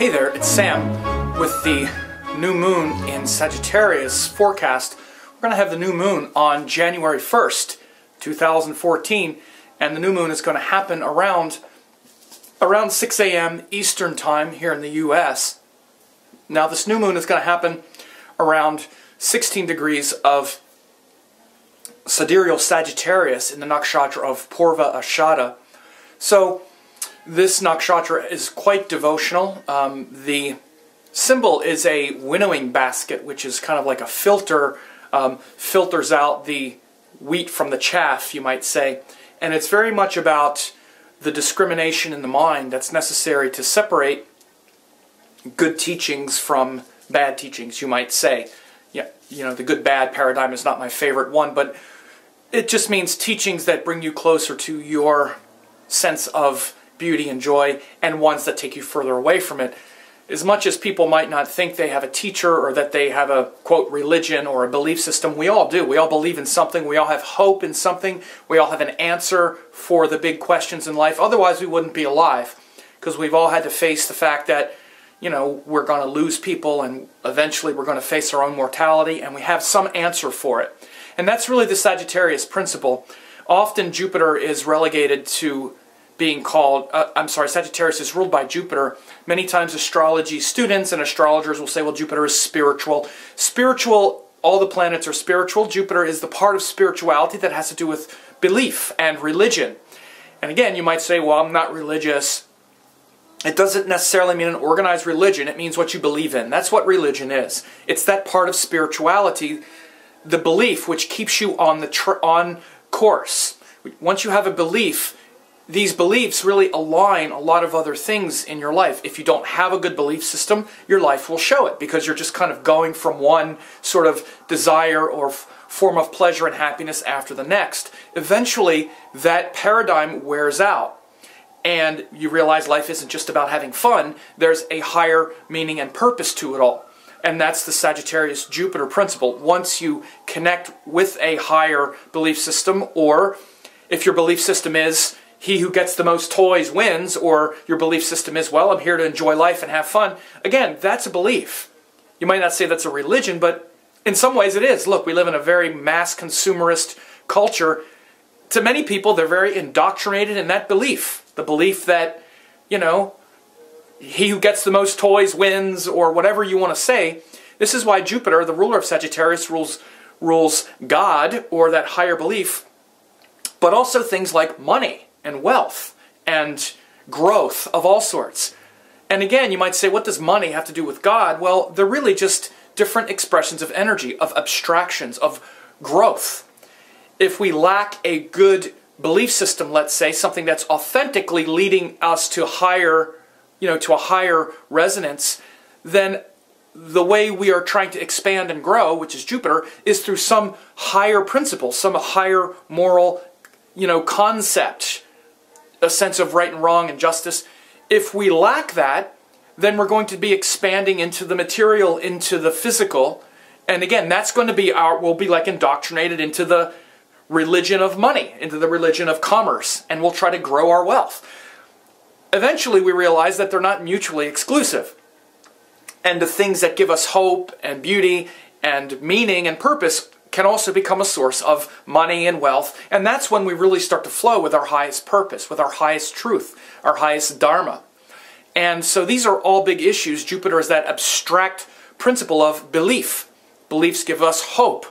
Hey there, it's Sam with the new moon in Sagittarius forecast. We're going to have the new moon on January 1st, 2014, and the new moon is going to happen around 6 a.m. Eastern Time here in the U.S. Now this new moon is going to happen around 16 degrees of sidereal Sagittarius in the nakshatra of Purva Ashada. So this nakshatra is quite devotional. The symbol is a winnowing basket, which is kind of like a filter, filters out the wheat from the chaff, you might say. And it's very much about the discrimination in the mind that's necessary to separate good teachings from bad teachings, you might say. Yeah, you know, the good-bad paradigm is not my favorite one, but it just means teachings that bring you closer to your sense of beauty and joy, and ones that take you further away from it. As much as people might not think they have a teacher or that they have a, quote, religion or a belief system, we all do. We all believe in something. We all have hope in something. We all have an answer for the big questions in life. Otherwise, we wouldn't be alive, because we've all had to face the fact that, you know, we're going to lose people and eventually we're going to face our own mortality, and we have some answer for it. And that's really the Sagittarius principle. Often Jupiter is relegated to being called, Sagittarius is ruled by Jupiter. Many times astrology students and astrologers will say, well, Jupiter is spiritual. Spiritual, all the planets are spiritual. Jupiter is the part of spirituality that has to do with belief and religion. And again, you might say, well, I'm not religious. It doesn't necessarily mean an organized religion. It means what you believe in. That's what religion is. It's that part of spirituality, the belief, which keeps you on course. Once you have a belief, these beliefs really align a lot of other things in your life. If you don't have a good belief system, your life will show it, because you're just kind of going from one sort of desire or form of pleasure and happiness after the next. Eventually, that paradigm wears out, and you realize life isn't just about having fun. There's a higher meaning and purpose to it all. And that's the Sagittarius Jupiter principle. Once you connect with a higher belief system, or if your belief system is, he who gets the most toys wins, or your belief system is, well, I'm here to enjoy life and have fun. Again, that's a belief. You might not say that's a religion, but in some ways it is. Look, we live in a very mass consumerist culture. To many people, they're very indoctrinated in that belief. The belief that, you know, he who gets the most toys wins, or whatever you want to say. This is why Jupiter, the ruler of Sagittarius, rules God, or that higher belief, but also things like money and wealth and growth of all sorts. And again, you might say, what does money have to do with God? Well, they're really just different expressions of energy, of abstractions, of growth. If we lack a good belief system, let's say, something that's authentically leading us to higher, to a higher resonance, then the way we are trying to expand and grow, which is Jupiter, is through some higher principle, some higher moral, concept, a sense of right and wrong and justice. If we lack that, then we're going to be expanding into the material, into the physical, and again, that's going to be we'll be like indoctrinated into the religion of money, into the religion of commerce, and we'll try to grow our wealth. Eventually, we realize that they're not mutually exclusive, and the things that give us hope and beauty and meaning and purpose can also become a source of money and wealth, and that's when we really start to flow with our highest purpose, with our highest truth, our highest dharma. And so these are all big issues. Jupiter is that abstract principle of belief. Beliefs give us hope.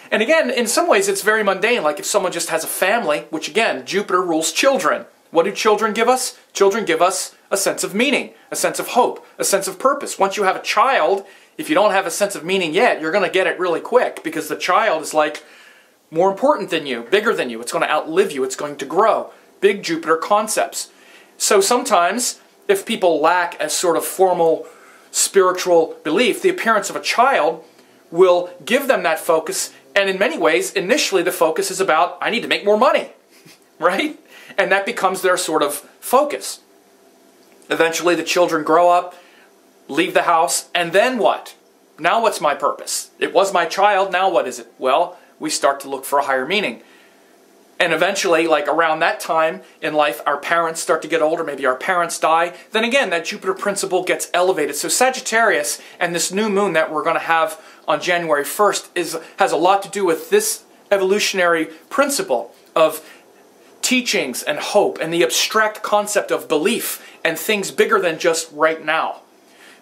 And again, in some ways it's very mundane, like if someone just has a family, which again, Jupiter rules children. What do children give us? Children give us a sense of meaning, a sense of hope, a sense of purpose. Once you have a child, if you don't have a sense of meaning yet, you're going to get it really quick, because the child is like more important than you, bigger than you. It's going to outlive you. It's going to grow. Big Jupiter concepts. So sometimes, if people lack a sort of formal spiritual belief, the appearance of a child will give them that focus. And in many ways, initially the focus is about, I need to make more money, right? And that becomes their sort of focus. Eventually the children grow up, leave the house, and then what? Now what's my purpose? It was my child, now what is it? Well, we start to look for a higher meaning. and eventually, like around that time in life, our parents start to get older, maybe our parents die, then again, that Jupiter principle gets elevated. So Sagittarius and this new moon that we're going to have on January 1st has a lot to do with this evolutionary principle of teachings and hope and the abstract concept of belief and things bigger than just right now.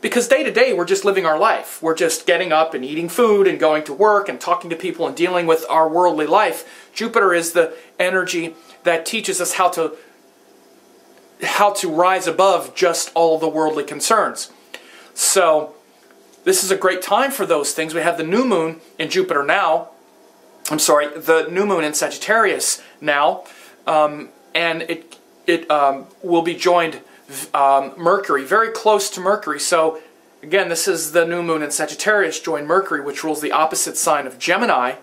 Because day to day, we're just living our life. We're just getting up and eating food and going to work and talking to people and dealing with our worldly life. Jupiter is the energy that teaches us how to rise above just all the worldly concerns. So this is a great time for those things. We have the new moon in Jupiter now. I'm sorry, the new moon in Sagittarius now. And it will be joined Mercury, very close to Mercury. So again, this is the new moon in Sagittarius joined Mercury, which rules the opposite sign of Gemini.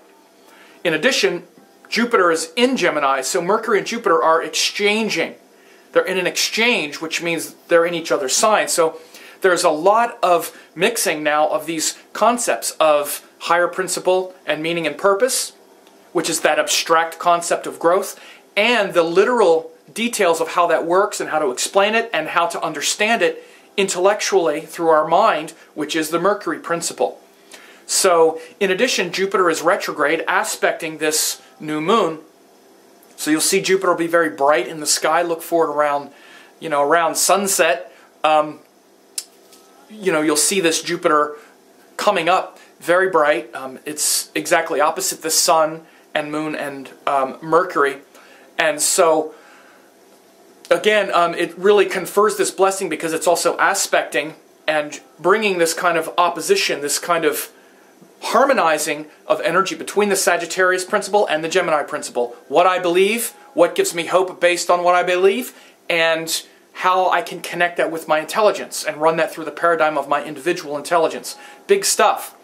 In addition, Jupiter is in Gemini, so Mercury and Jupiter are exchanging. They're in an exchange, which means they're in each other's signs. So there's a lot of mixing now of these concepts of higher principle and meaning and purpose, which is that abstract concept of growth, and the literal details of how that works and how to explain it and how to understand it intellectually through our mind, which is the Mercury principle. So in addition, Jupiter is retrograde, aspecting this new moon. So you'll see Jupiter will be very bright in the sky. Look for it around, around sunset. You'll see this Jupiter coming up very bright. It's exactly opposite the sun and moon and Mercury. And so again, it really confers this blessing because it's also aspecting and bringing this kind of opposition, this kind of harmonizing of energy between the Sagittarius principle and the Gemini principle. What I believe, what gives me hope based on what I believe, and how I can connect that with my intelligence and run that through the paradigm of my individual intelligence. Big stuff.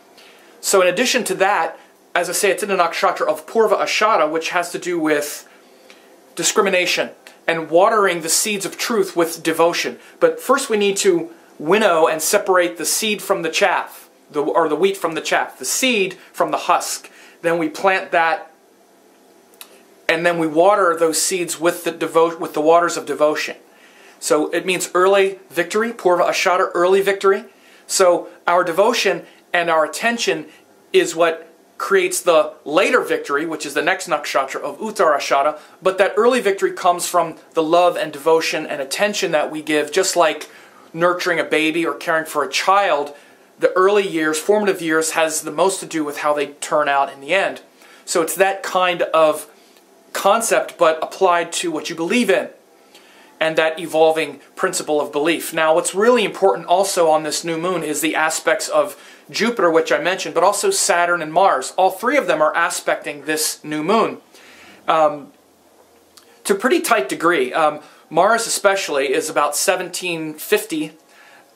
So in addition to that, as I say, it's in a nakshatra of Purva Ashara, which has to do with discrimination and watering the seeds of truth with devotion. But first we need to winnow and separate the seed from the chaff, or the wheat from the chaff, the seed from the husk. Then we plant that, and then we water those seeds with the waters of devotion. So it means early victory, Purva Ashara, early victory. So our devotion and our attention is what creates the later victory, which is the next nakshatra of Uttarashara. But that early victory comes from the love and devotion and attention that we give, just like nurturing a baby or caring for a child. The early years, formative years, has the most to do with how they turn out in the end. So it's that kind of concept, but applied to what you believe in, and that evolving principle of belief. Now, what's really important also on this new moon is the aspects of Jupiter, which I mentioned, but also Saturn and Mars. All three of them are aspecting this new moon to a pretty tight degree. Mars especially is about 1750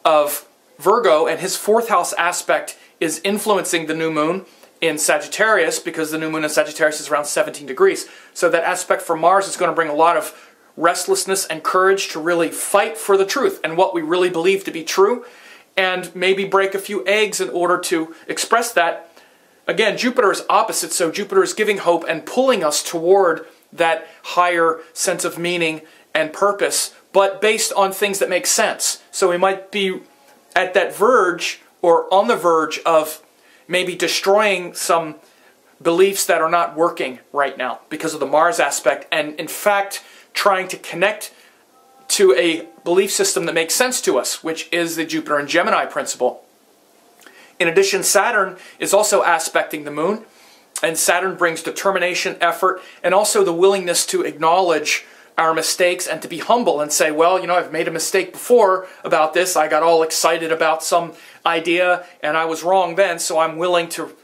of Virgo, and his fourth house aspect is influencing the new moon in Sagittarius, because the new moon in Sagittarius is around 17 degrees. So that aspect for Mars is going to bring a lot of restlessness and courage to really fight for the truth and what we really believe to be true, and maybe break a few eggs in order to express that. Again, Jupiter is opposite, so Jupiter is giving hope and pulling us toward that higher sense of meaning and purpose, but based on things that make sense. So we might be at that verge, or on the verge of maybe destroying some beliefs that are not working right now because of the Mars aspect, and in fact trying to connect to a belief system that makes sense to us, which is the Jupiter and Gemini principle. In addition, Saturn is also aspecting the moon, and Saturn brings determination, effort, and also the willingness to acknowledge our mistakes and to be humble and say, well, I've made a mistake before about this. I got all excited about some idea and I was wrong then, so I'm willing to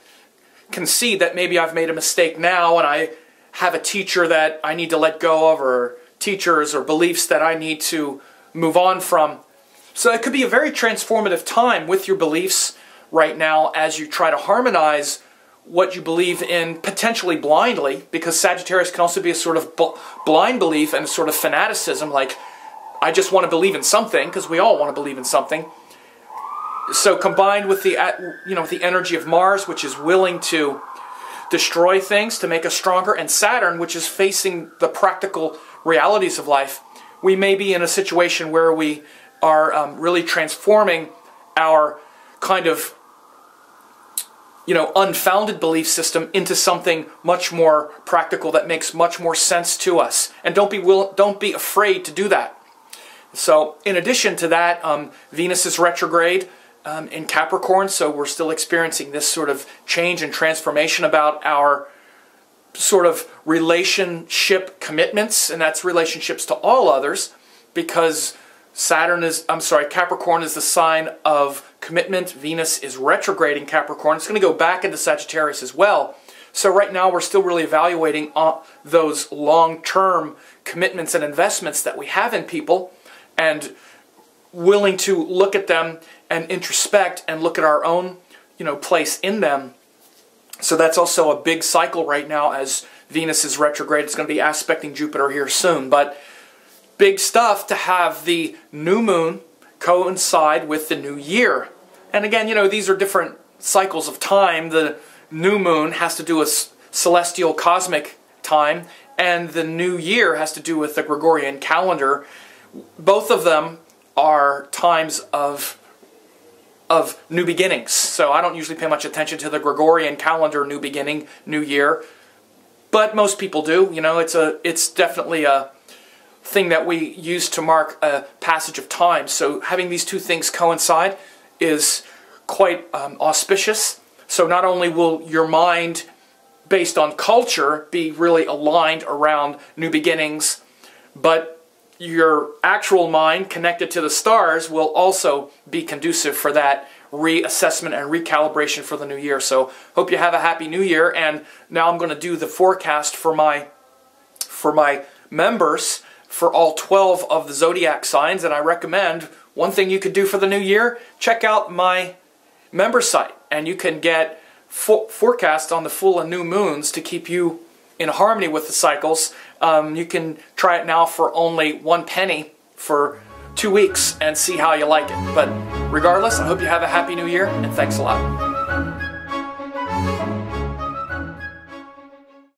concede that maybe I've made a mistake now, and I have a teacher that I need to let go of, or teachers or beliefs that I need to move on from. So it could be a very transformative time with your beliefs right now as you try to harmonize what you believe in, potentially blindly, because Sagittarius can also be a sort of blind belief and a sort of fanaticism, like, I just want to believe in something, because we all want to believe in something. So combined with the with the energy of Mars, which is willing to destroy things to make us stronger, and Saturn, which is facing the practical realities of life, we may be in a situation where we are really transforming our kind of, you know, unfounded belief system into something much more practical that makes much more sense to us. And don't be afraid to do that. So in addition to that, Venus is retrograde in Capricorn, so we're still experiencing this sort of change and transformation about our sort of relationship commitments, and that's relationships to all others, because Capricorn is the sign of commitment. Venus is retrograde in Capricorn. It's going to go back into Sagittarius as well. So right now we're still really evaluating those long-term commitments and investments that we have in people, and willing to look at them and introspect and look at our own, you know, place in them. So that's also a big cycle right now as Venus is retrograde. It's going to be aspecting Jupiter here soon. But big stuff to have the new moon coincide with the new year. And again, you know, these are different cycles of time. The new moon has to do with celestial cosmic time, and the new year has to do with the Gregorian calendar. Both of them are times of new beginnings. So I don't usually pay much attention to the Gregorian calendar new beginning, new year, but most people do. You know, it's definitely a thing that we use to mark a passage of time. So having these two things coincide is quite auspicious. So not only will your mind, based on culture, be really aligned around new beginnings, but your actual mind connected to the stars will also be conducive for that reassessment and recalibration for the new year. So hope you have a happy new year. And now I'm going to do the forecast for my members for all 12 of the zodiac signs. And I recommend one thing you could do for the new year: check out my member site, and you can get forecasts on the full and new moons to keep you in harmony with the cycles. You can try it now for only 1 penny for 2 weeks and see how you like it. But regardless, I hope you have a happy new year, and thanks a lot.